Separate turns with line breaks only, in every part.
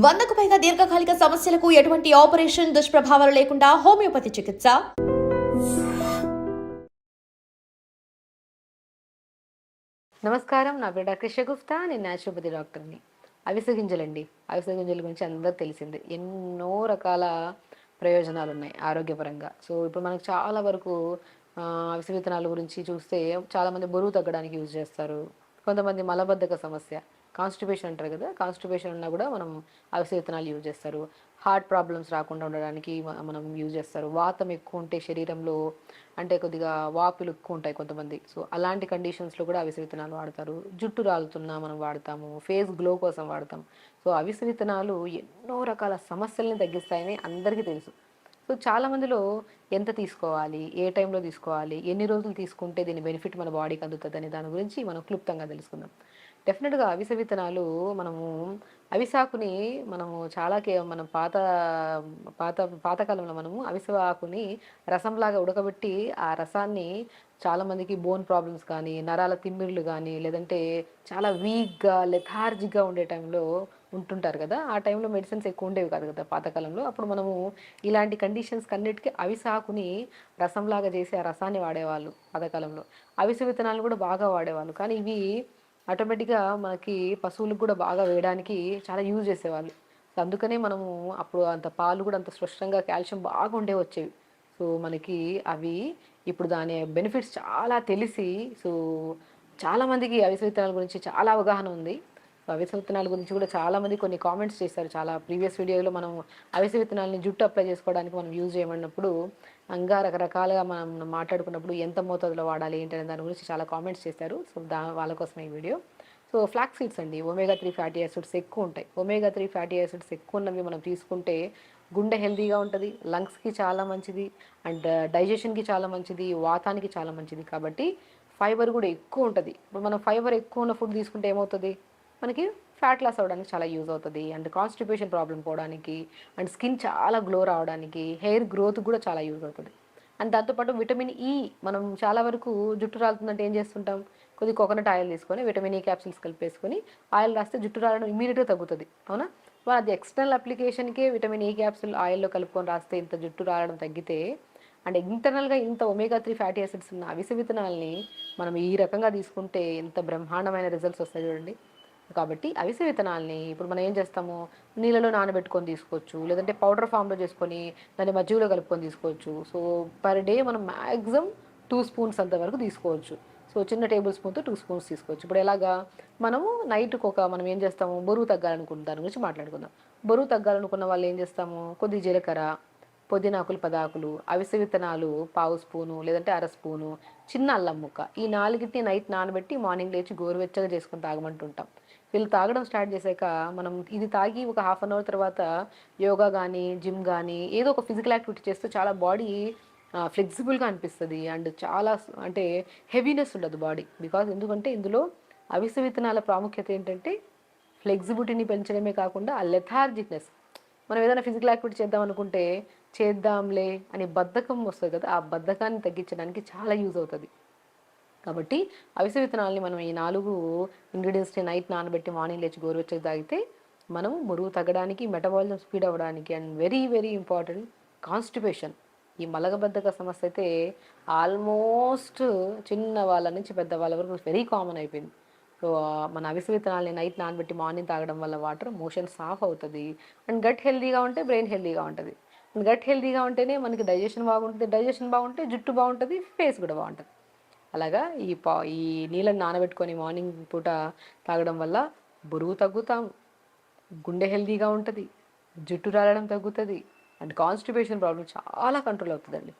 100కు పైగా దీర్ఘకాలిక సమస్యలకు ఎటువంటి ఆపరేషన్ దుష్ప్రభావాలు లేకుండా హోమియోపతి చికిత్స.
నమస్కారం, నా పేరు డాక్టర్ షగుఫ్తా. నేను న్యాచురోపతి డాక్టర్ని. అవిసె గింజలండి. అవిసె గింజల గురించి అందరికి తెలిసిందే. ఎన్నో రకాల ప్రయోజనాలు ఉన్నాయి ఆరోగ్యపరంగా. సో ఇప్పుడు మనకు చాలా వరకు అవిసె విత్తనాల గురించి చూస్తే చాలామంది బరువు తగ్గడానికి యూజ్ చేస్తారు. కొంతమంది మలబద్ధక సమస్య, కాన్స్టిపేషన్ అంటారు కదా, కాన్స్టిపేషన్ ఉన్నా కూడా మనం అవిసె విత్తనాలు యూజ్ చేస్తారు. హార్ట్ ప్రాబ్లమ్స్ రాకుండా ఉండడానికి మనం యూజ్ చేస్తారు. వాతం ఎక్కువ ఉంటే శరీరంలో, అంటే కొద్దిగా వాపులు ఎక్కువ ఉంటాయి కొంతమంది, సో అలాంటి కండిషన్స్లో కూడా అవిసె విత్తనాలు వాడతారు. జుట్టు రాలుతున్నా మనం వాడతాము, ఫేస్ గ్లో కోసం వాడతాం. సో అవిసె విత్తనాలు ఎన్నో రకాల సమస్యల్ని తగ్గిస్తాయని అందరికీ తెలుసు. సో చాలామందిలో ఎంత తీసుకోవాలి, ఏ టైంలో తీసుకోవాలి, ఎన్ని రోజులు తీసుకుంటే దీని బెనిఫిట్ మన బాడీకి అందుతుంది అనే దాని గురించి మనం క్లుప్తంగా తెలుసుకుందాం. డెఫినెట్గా అవిసె విత్తనాలు మనము అవిసాకుని మనము మనం పాత పాత పాతకాలంలో మనము అవిసె ఆకుని రసంలాగా ఉడకబెట్టి ఆ రసాన్ని చాలామందికి బోన్ ప్రాబ్లమ్స్ కానీ, నరాల తిమ్మిర్లు కానీ, లేదంటే చాలా వీక్గా లెథార్జిక్గా ఉండే టైంలో ఉంటుంటారు కదా, ఆ టైంలో మెడిసిన్స్ ఎక్కువ ఉండేవి కాదు కదా పాతకాలంలో. అప్పుడు మనము ఇలాంటి కండిషన్స్కి అన్నిటికీ అవిసాకుని రసంలాగా చేసి ఆ రసాన్ని వాడేవాళ్ళు పాతకాలంలో. అవిసె విత్తనాలు కూడా బాగా వాడేవాళ్ళు, కానీ ఇవి ఆటోమేటిక్గా మనకి పశువులకు కూడా బాగా వేయడానికి చాలా యూజ్ చేసేవాళ్ళు. సో అందుకనే మనము అప్పుడు అంత పాలు కూడా అంత స్పష్టంగా కాల్షియం బాగా ఉండే వచ్చేవి. సో మనకి అవి ఇప్పుడు దాని బెనిఫిట్స్ చాలా తెలిసి, సో చాలామందికి అవిసె విత్తనాల గురించి చాలా అవగాహన ఉంది. సో అవిసె విత్తనాల గురించి కూడా చాలామంది కొన్ని కామెంట్స్ చేశారు. చాలా ప్రీవియస్ వీడియోలో మనం అవిసె విత్తనాలని జుట్టు అప్లై చేసుకోవడానికి మనం యూజ్ చేయమన్నప్పుడు ఇంకా రకరకాలుగా మనం మాట్లాడుకున్నప్పుడు ఎంత మోతాదులో వాడాలి ఏంటనే దాని గురించి చాలా కామెంట్స్ చేశారు. సో వాళ్ళ కోసం ఈ వీడియో. సో ఫ్లాక్ సీడ్స్ అండి, ఒమేగా 3 ఫ్యాటీ యాసిడ్స్ ఎక్కువ ఉంటాయి. ఒమేగా 3 ఫ్యాటీ యాసిడ్స్ ఎక్కువ ఉన్నవి మనం తీసుకుంటే గుండె హెల్తీగా ఉంటుంది, లంగ్స్కి చాలా మంచిది, అండ్ డైజెషన్కి చాలా మంచిది, వాతానికి చాలా మంచిది. కాబట్టి ఫైబర్ కూడా ఎక్కువ ఉంటుంది. ఇప్పుడు మనం ఫైబర్ ఎక్కువ ఉన్న ఫుడ్ తీసుకుంటే ఏమవుతుంది, మనకి ఫ్యాట్ లాస్ అవ్వడానికి చాలా యూజ్ అవుతుంది, అండ్ కాన్స్టిపేషన్ ప్రాబ్లం పోవడానికి, అండ్ స్కిన్ చాలా గ్లో రావడానికి, హెయిర్ గ్రోత్ కూడా చాలా యూజ్ అవుతుంది. అండ్ దాంతోపాటు విటమిన్ ఈ, మనం చాలా వరకు జుట్టు రాలుతుందంటే ఏం చేస్తుంటాం, కొద్ది కోకోనట్ ఆయిల్ తీసుకొని విటమిన్ ఈ క్యాప్సిల్స్ కలిపేసుకొని ఆయిల్ రాస్తే జుట్టు రాలడం ఇమీడియట్గా తగ్గుతుంది, అవునా. అది ఎక్స్టర్నల్ అప్లికేషన్కే విటమిన్ ఈ క్యాప్సిల్ ఆయిల్లో కలుపుకొని రాస్తే ఇంత జుట్టు రాలడం తగ్గితే, అండ్ ఇంటర్నల్గా ఇంత ఒమేగా 3 ఫ్యాటీ యాసిడ్స్ ఉన్న అవిసె విత్తనాలని మనం ఈ రకంగా తీసుకుంటే ఎంత బ్రహ్మాండమైన రిజల్ట్స్ వస్తాయి చూడండి. కాబట్టి అవిసె విత్తనాలని ఇప్పుడు మనం ఏం చేస్తాము, నీళ్ళలో నానబెట్టుకొని తీసుకోవచ్చు, లేదంటే పౌడర్ ఫామ్లో చేసుకొని దాన్ని మజ్జిగలో కలుపుకొని తీసుకోవచ్చు. సో పర్ డే మనం మ్యాక్సిమం 2 స్పూన్స్ అంతవరకు తీసుకోవచ్చు. సో చిన్న టేబుల్ స్పూన్తో 2 స్పూన్స్ తీసుకోవచ్చు. ఇప్పుడు ఎలాగా, మనము నైట్కి మనం ఏం చేస్తాము, బరువు తగ్గాలనుకున్న దాని గురించి మాట్లాడుకుందాం. బరువు తగ్గాలనుకున్న వాళ్ళు ఏం చేస్తాము, కొద్ది జీలకర్ర, పుదీనాకులు 10 ఆకులు, అవిసె విత్తనాలు 1/2 స్పూను లేదంటే 1/2 స్పూను, చిన్న అల్లం ముక్క, ఈ 4టిని నైట్ నానబెట్టి మార్నింగ్ లేచి గోరువెచ్చగా చేసుకొని తాగమంటుంటాం. వీళ్ళు తాగడం స్టార్ట్ చేశాక మనం ఇది తాగి ఒక హాఫ్ అన్ అవర్ తర్వాత యోగా కానీ, జిమ్ కానీ ఏదో ఒక ఫిజికల్ యాక్టివిటీ చేస్తే చాలా బాడీ ఫ్లెక్సిబుల్గా అనిపిస్తుంది, అండ్ చాలా అంటే హెవీనెస్ ఉండదు బాడీ. ఎందుకంటే ఇందులో అవిసె విత్తనాల ప్రాముఖ్యత ఏంటంటే ఫ్లెక్సిబిలిటీని పెంచడమే కాకుండా ఆ లెథార్జిక్నెస్, మనం ఏదైనా ఫిజికల్ యాక్టివిటీ చేద్దాం అనుకుంటే చేద్దాంలే అని బద్ధకం వస్తుంది కదా, ఆ బద్ధకాన్ని తగ్గించడానికి చాలా యూజ్ అవుతుంది. కాబట్టి అవిసె విత్తనాలని మనం ఈ 4 ఇంగ్రీడియంట్స్ని నైట్ నానబెట్టి మార్నింగ్ లేచి గోరువెచ్చగా తాగితే మనం బరువు తగ్గడానికి, మెటబాలిజం స్పీడ్ అవ్వడానికి, and very very important constipation, ఈ మలగబద్ధక సమస్య అయితే ఆల్మోస్ట్ చిన్న వాళ్ళ నుంచి పెద్ద వాళ్ళ వరకు వెరీ కామన్ అయిపోయింది. సో మన అవిసె విత్తనాలని నైట్ నానబెట్టి మార్నింగ్ తాగడం వల్ల వాటర్ మోషన్ సాఫ్ అవుతుంది, అండ్ గట్ హెల్తీగా ఉంటే బ్రెయిన్ హెల్తీగా ఉంటుంది. అండ్ గట్ హెల్తీగా ఉంటేనే మనకి డైజెషన్ బాగుంటుంది, డైజెషన్ బాగుంటే జుట్టు బాగుంటుంది, ఫేస్ కూడా బాగుంటుంది. అలాగా ఈ నీళ్ళని నానబెట్టుకొని మార్నింగ్ పూట తాగడం వల్ల బరువు తగ్గుతాం, గుండె హెల్తీగా ఉంటుంది, జుట్టు రాలడం తగ్గుతుంది, అండ్ కాన్స్టిపేషన్ ప్రాబ్లం చాలా కంట్రోల్ అవుతుందండి.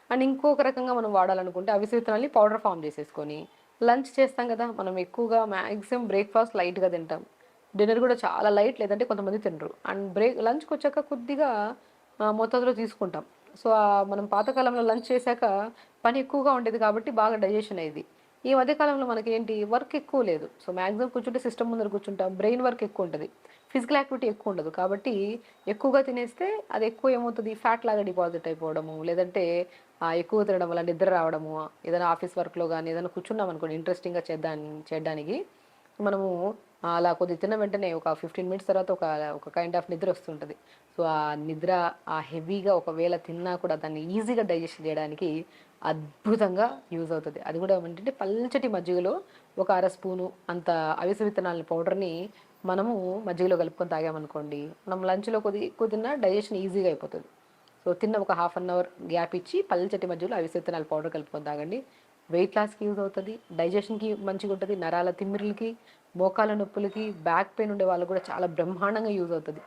అండ్ ఇంకొక రకంగా మనం వాడాలనుకుంటే అవిసె విత్తనాల్ని పౌడర్ ఫామ్ చేసేసుకొని లంచ్ చేస్తాం కదా, మనం ఎక్కువగా మ్యాక్సిమం బ్రేక్ఫాస్ట్ లైట్గా తింటాం, డిన్నర్ కూడా చాలా లైట్, లేదంటే కొంతమంది తినరు, అండ్ లంచ్కి వచ్చాక కొద్దిగా మోతాదులో తీసుకుంటాం. సో మనం పాతకాలంలో లంచ్ చేశాక పని ఎక్కువగా ఉండేది కాబట్టి బాగా డైజెషన్ అయ్యేది. ఈ మధ్యకాలంలో మనకి ఏంటి, వర్క్ ఎక్కువ లేదు. సో మ్యాక్సిమం కూర్చుంటే సిస్టమ్ ముందర కూర్చుంటాం, బ్రెయిన్ వర్క్ ఎక్కువ ఉంటుంది, ఫిజికల్ యాక్టివిటీ ఎక్కువ ఉండదు. కాబట్టి ఎక్కువగా తినేస్తే అది ఎక్కువ ఏమవుతుంది, ఫ్యాట్ లాగా డిపాజిట్ అయిపోవడము, లేదంటే ఎక్కువ తినడం వల్ల నిద్ర రావడము, ఏదైనా ఆఫీస్ వర్క్లో కానీ ఏదైనా కూర్చున్నాం అనుకోండి ఇంట్రెస్టింగ్గా చేయడానికి మనము అలా కొద్దిగా తిన్న వెంటనే ఒక 15 మినిట్స్ తర్వాత ఒక కైండ్ ఆఫ్ నిద్ర వస్తుంటుంది. సో, ఆ నిద్ర ఆ హెవీగా ఒకవేళ తిన్నా కూడా దాన్ని ఈజీగా డైజెషన్ చేయడానికి అద్భుతంగా యూజ్ అవుతది. అది కూడా ఏంటంటే పల్చటి మజ్జిగలో ఒక అర స్పూను అంత అవిసె విత్తనాల పౌడర్‌ని మనము మజ్జిగలో కలుపుకొని తాగామనుకోండి, మనం లంచ్‌లో ఎక్కువ తిన్నా డైజెషన్ ఈజీగా అయిపోతది. సో, తిన్న ఒక హాఫ్ అన్ అవర్ గ్యాప్ ఇచ్చి పల్చటి మజ్జిగలో అవిసె విత్తనాల పౌడర్ కలుపుకొని తాగండి. వెయిట్ లాస్‌కి యూజ్ అవుతది. డైజెషన్‌కి మంచిగుంటది. నరాల తిమ్మిరులకి, మోకాళ్ళ నొప్పులకి, బ్యాక్ పెయిన్ ఉండే వాళ్ళకి కూడా చాలా బ్రహ్మాండంగా యూజ్ అవుతది.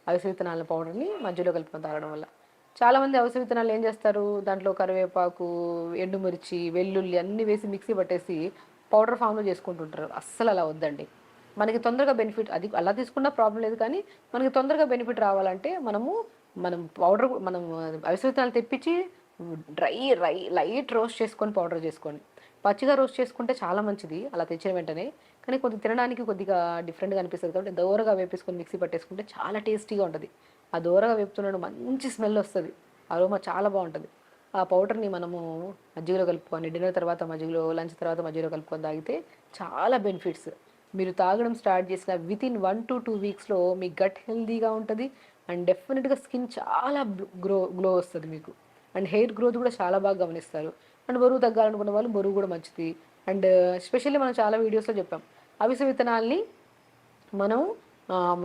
అవిసె విత్తనాల పౌడర్‌ని మజ్జిగలో కలుపుకొని తాగడం వల్ల. చాలామంది అవిసె విత్తనాలు ఏం చేస్తారు, దాంట్లో కరివేపాకు, ఎండుమిర్చి, వెల్లుల్లి అన్నీ వేసి మిక్సీ పట్టేసి పౌడర్ ఫామ్‌లో చేసుకుంటుంటారు. అస్సలు అలా వద్దండి. మనకి తొందరగా బెనిఫిట్ అది అలా తీసుకున్నా ప్రాబ్లమ్ లేదు, కానీ మనకి తొందరగా బెనిఫిట్ రావాలంటే మనం అవిసె విత్తనాలు తెప్పించి డ్రై లైట్ రోస్ట్ చేసుకొని పౌడర్ చేసుకోండి. పచ్చిగా రోస్ట్ చేసుకుంటే చాలా మంచిది అలా తెచ్చిన వెంటనే. కానీ కొద్దిగా తినడానికి కొద్దిగా డిఫరెంట్‌గా అనిపిస్తది కాబట్టి దోరగా వేపేసుకొని మిక్సీ పట్టేసుకుంటే చాలా టేస్టీగా ఉంటది. ఆ దోరగా వేపుతున్నప్పుడు మంచి స్మెల్ వస్తది. అరోమా చాలా బావుంటది. ఆ పౌడర్‌ని మనము మజ్జిగలో కలుపుకొని డిన్నర్ తర్వాత మజ్జిగలో, లంచ్ తర్వాత మజ్జిగలో కలుపుకొని తాగితే చాలా బెనిఫిట్స్. మీరు తాగడం స్టార్ట్ చేసిన వితిన్ 1-2 వీక్స్‌లో మీ గట్ హెల్తీగా ఉంటది. అండ్ డెఫినిట్‌గా స్కిన్ చాలా గ్లో వస్తది మీకు. అండ్ హెయిర్ గ్రోత్ కూడా చాలా బాగా గమనిస్తారు. అండ్ బరువు తగ్గాలనుకున్న వాళ్ళు బరువు కూడా మంచిది. అండ్ ఎస్పెషల్లీ మనం చాలా వీడియోస్‌లో చెప్పాం. అవిసె విత్తనాల్ని మనం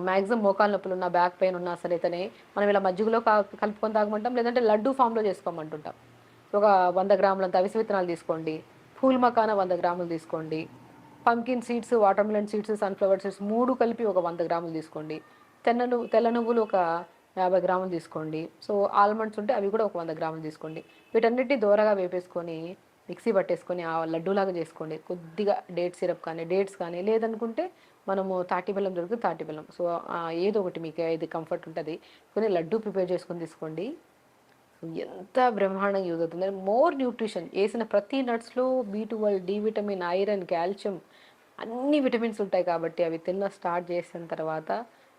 మాక్సిమం మోకాళ్ళ నొప్పులున్నా, బ్యాక్ పెయిన్ ఉన్నా సరేతనే మనం ఇలా మజ్జిగలో కలుపుకొని తాగమంటాం. లేదంటే లడ్డూ ఫామ్‌లో చేసుకోమంటుంటాం. ఒక 100 గ్రాములంత అవిసె విత్తనాలు తీసుకోండి. ఫూల్ మకానా 100 గ్రాములు తీసుకోండి. Pumpkin seeds, water melon seeds, sunflower seeds 3 కలిపి ఒక 100 గ్రాములు తీసుకోండి. తెల్ల నువ్వులు ఒక 50 గ్రాములు తీసుకోండి. సో, ఆల్మండ్స్ ఉంటే అవి కూడా ఒక 100 గ్రాములు తీసుకోండి. వీటన్నిటిని దోరగా వేపేసుకొని మిక్సీ పట్టేసుకొని ఆ లడ్డూలాగా చేసుకోండి. కొద్దిగా డేట్స్ కానీ లేదనుకుంటే మనము తాటి బెల్లం దొరికితే తాటి బెల్లం. సో, ఏదో ఒకటి మీకు ఏది కంఫర్ట్ ఉంటది. కొన్ని లడ్డూ ప్రిపేర్ చేసుకొని తీసుకోండి. ఎంత బ్రహ్మాండంగా యూజ్ అవుతుంది. మోర్ న్యూట్రిషన్ ఏసిన ప్రతి నట్స్‌లో బి12, డి విటమిన్, ఐరన్, కాల్షియం అన్ని విటమిన్స్ ఉంటాయి కాబట్టి అవి స్టార్ట్ చేసిన తర్వాత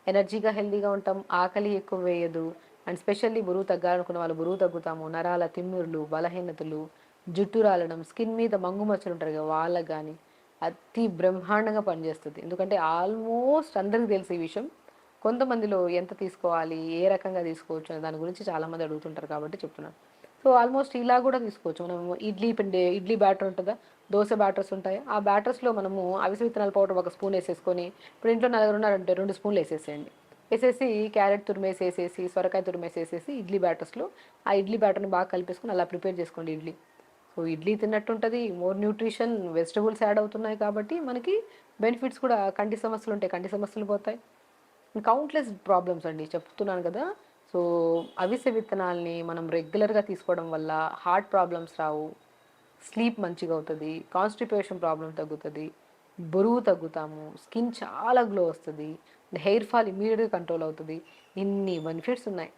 ఎనర్జీగా, హెల్తీగా ఉంటాం. ఆకలి ఎక్కువ వేయదు. అండ్ స్పెషల్లీ బరువు తగ్గాలనుకున్న వాళ్ళు బరువు తగ్గుతాము. నరాల తిమ్మిరులు, బలహీనతలు, జుట్టు రాలడం, స్కిన్ మీద మంగు మచ్చలు ఉంటారు కదా వాళ్ళకి గానీ అతి బ్రహ్మాండంగా పనిచేస్తది. ఎందుకంటే ఆల్మోస్ట్ అందరికి తెలుసు ఈ విషయం. కొంతమందిలో ఎంత తీసుకోవాలి, ఏ రకంగా తీసుకోవచ్చు అనే దాని గురించి చాలామంది అడుగుతుంటారు కాబట్టి చెప్తున్నాను. సో, ఆల్మోస్ట్ ఇలా కూడా తీసుకోవచ్చు. మనము ఇడ్లీ బ్యాటర్ ఉంటదా, దోస బ్యాటర్స్ ఉంటాయి. ఆ బ్యాటర్స్‌లో మనము అవిసె విత్తనాల పౌడర్ ఒక స్పూన్ ఏసేసుకొని, ఇప్పుడు ఇంట్లో నలుగురున్నారంటే 2 స్పూన్లు ఏసేసేయండి. ఏసేసి క్యారెట్ తురిమేసేసేసి, సొరకాయ తురిమేసేసేసి ఇడ్లీ బ్యాటర్స్‌లో ఆ ఇడ్లీ బ్యాటర్‌ని బాగా కలిపేసుకొని అలా ప్రిపేర్ చేసుకోండి ఇడ్లీ. సో, ఇడ్లీ తిన్నట్టుంటది. మోర్ న్యూట్రిషన్, వెజిటబుల్స్ యాడ్ అవుతున్నాయి కాబట్టి మనకి బెనిఫిట్స్ కూడా కంటి సమస్యలుంటాయి. కంటి సమస్యలు పోతాయి. కౌంట్‌లెస్ ప్రాబ్లమ్స్ అండి చెప్తున్నాను కదా! సో, అవిసె విత్తనాల్ని మనం రెగ్యులర్‌గా తీసుకోవడం వల్ల హార్ట్ ప్రాబ్లమ్స్ రావు. స్లీప్ మంచిగా అవుతది. కాన్‌స్టిపేషన్ ప్రాబ్లమ్ తగ్గుతది. బరువు తగ్గుతాము. స్కిన్ చాలా గ్లో వస్తది. హెయిర్ ఫాల్ ఇమ్మీడియేట్‌గా కంట్రోల్ అవుతది. ఇన్ని బెనిఫిట్స్ ఉన్నాయి.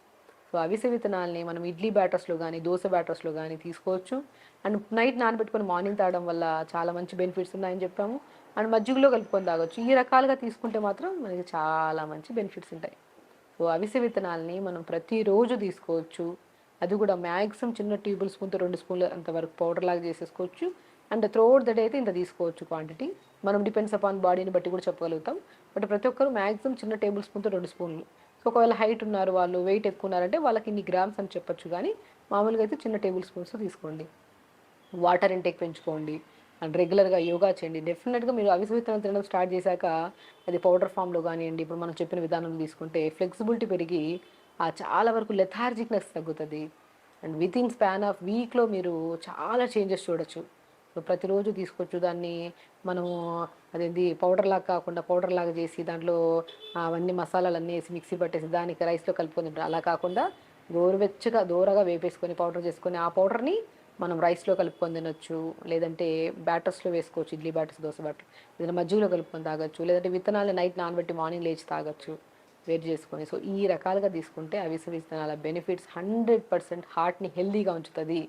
సో, అవిసె విత్తనాల్ని మనం ఇడ్లీ బ్యాటర్స్‌లో గానీ, దోస బ్యాటర్స్‌లో గానీ తీసుకోవచ్చు. అండ్ నైట్ నానబెట్టుకొని మార్నింగ్ తాగడం వల్ల చాలా మంచి బెనిఫిట్స్ ఉన్నాయని చెప్పాము. అండ్ మజ్జిగలో కలుపుకొని తాగొచ్చు. ఈ రకాలుగా తీసుకుంటే మాత్రం మనకి చాలా మంచి బెనిఫిట్స్ ఉంటాయి. సో, అవిసె విత్తనాల్ని మనం ప్రతిరోజు తీసుకోవచ్చు. అది కూడా మ్యాక్సిమం చిన్న టేబుల్ స్పూన్‌తో 2 స్పూన్‌ల అంతవరకు పౌడర్ లాగా చేసేసుకోవచ్చు. అండ్ త్రూఅవుట్ ద డే అయితే ఇంత తీసుకోవచ్చు క్వాంటిటీ. మనం డిపెండ్స్ అపాన్ బాడీని బట్టి కూడా చెప్పగలుగుతాం. బట్ ప్రతి ఒక్కరు మ్యాక్సిమం చిన్న టేబుల్ స్పూన్‌తో 2 స్పూన్లు. సో, ఒకవేళ హైట్ ఉన్నారు వాళ్ళు, వెయిట్ ఎక్కువ ఉన్నారంటే వాళ్ళకి ఇన్ని గ్రామ్స్ అని చెప్పొచ్చు, కానీ మామూలుగా అయితే చిన్న టేబుల్ స్పూన్స్‌తో తీసుకోండి. వాటర్ ఇంటేక్ పెంచుకోండి. అండ్ రెగ్యులర్‌గా యోగా చేయండి. డెఫినిట్‌గా మీరు అవిసె విత్తనాలు తినడం స్టార్ట్ చేశాక అది పౌడర్ ఫామ్‌లో గానియండి, ఇప్పుడు మనం చెప్పిన విధానం తీసుకుంటే ఫ్లెక్సిబిలిటీ పెరిగి చాలా వరకు లెథార్జిక్‌నెస్ తగ్గుతది. అండ్ వితిన్ స్పాన్ ఆఫ్ వీక్‌లో మీరు చాలా చేంజెస్ చూడొచ్చు. సో, ప్రతిరోజు తీసుకోవచ్చు. దాన్ని మనము పౌడర్‌లాగా కాకుండా పౌడర్‌లాగా చేసి దాంట్లో అవన్నీ మసాలాలన్నీ ఏసి మిక్సీ పట్టేసి దానికి రైస్‌లో కలుపుకొని తింటాం. అలా కాకుండా గోరువెచ్చగా దోరగా వేపేసుకొని పౌడర్ చేసుకొని ఆ పౌడర్‌ని మనం రైస్‌లో కలుపుకొని తినొచ్చు. లేదంటే బ్యాటర్స్‌లో వేసుకోవచ్చు. Idli batters, dosa batter. ఏదైనా మజ్జిగలో కలుపుకొని తాగొచ్చు. లేదంటే విత్తనాలు నైట్ నానబెట్టి మార్నింగ్ లేచి తాగొచ్చు వేడి చేసుకొని. సో, ఈ రకాలుగా తీసుకుంటే అవిసె విత్తనాల బెనిఫిట్స్ 100% హార్ట్‌ని హెల్తీగా ఉంచుతది.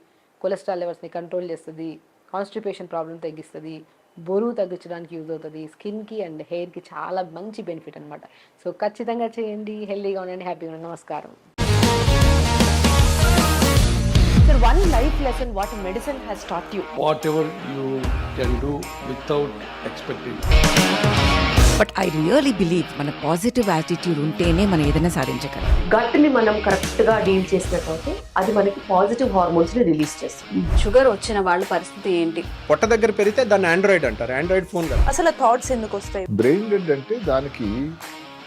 కొలెస్ట్రాల్ లెవెల్స్‌ని కంట్రోల్ చేస్తది. కాన్‌స్టిపేషన్ ప్రాబ్లమ్ తగ్గిస్తది. బరువు తగ్గించడానికి యూజ్ అవుతది. స్కిన్‌కి అండ్ హెయిర్‌కి చాలా మంచి బెనిఫిట్ అనమాట. సో, ఖచ్చితంగా చేయండి. హెల్తీగా ఉండండి. హ్యాపీగా ఉండండి. నమస్కారం.
Sir, one life lesson what medicine has taught you.
Whatever you can do without expecting. But I really believe మన పాజిటివ్ యాటిట్యూడ్ ఉంటేనే మనం ఏదైనా సాధించగలం.
గట్ని మనం కరెక్ట్గా డీల్ చేసినట్లయితే అది మనకి పాజిటివ్ హార్మోన్స్ని రిలీజ్ చేస్తుంది.
షుగర్ వచ్చిన వాళ్ళ పరిస్థితి ఏంటి?
పొట్ట దగ్గర పెరిగితే దాన్ని ఆండ్రాయిడ్ అంటారు, ఆండ్రాయిడ్ ఫోన్ కాదు.
అసలు థాట్స్ ఎందుకు వస్తాయి?
బ్రెయిన్ డెడ్ అంటే దానికి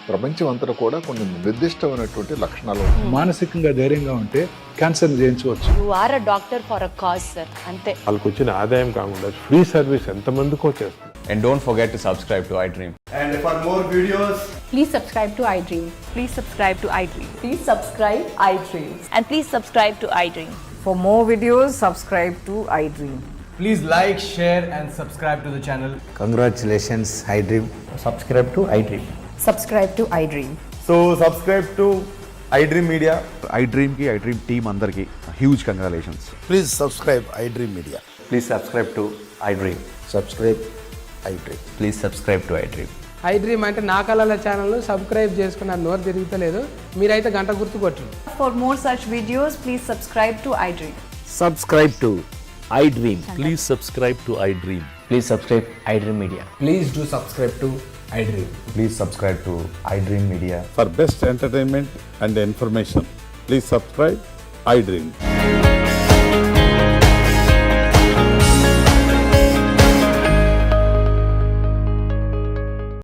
ప్రపంచం అంతా కూడా కొన్ని నిర్దిష్టమైనటువంటి లక్షణాలు ఉంటాయి.
మానసికంగా ధైర్యంగా ఉంటే క్యాన్సర్ జయించవచ్చు.
You are a doctor for a cause sir, అంతే.
వాళ్ళకి వచ్చిన ఆదాయం కాకుండా ఫ్రీ సర్వీస్ ఎంతమందికో చేస్తుంది.
And don't forget to subscribe to iDream.
And for more videos,
please subscribe to iDream.
Please subscribe to iDream.
Please subscribe iDream.
And please subscribe to iDream.
For more videos, subscribe to iDream.
please like, share and subscribe to the channel.
Congratulations, iDream. Subscribe to iDream.
Subscribe to iDream.
So, subscribe to iDream Media.
iDream team అందరికి huge congratulations.
Please subscribe iDream Media.
Please subscribe to iDream.
Subscribe iDream.
Please subscribe to iDream.
iDream అంటే నా కళల channel subscribe చేసుకున్న నోరు తిరుగుతలేదు, మీరైతే గంట గుర్తు కొట్టండి.
For more such videos, please subscribe to iDream.
Subscribe to iDream. Please subscribe to iDream.
Please subscribe iDream Media.
Please do subscribe to iDream.
Please subscribe to iDream Media.
For best entertainment and information, please subscribe iDream.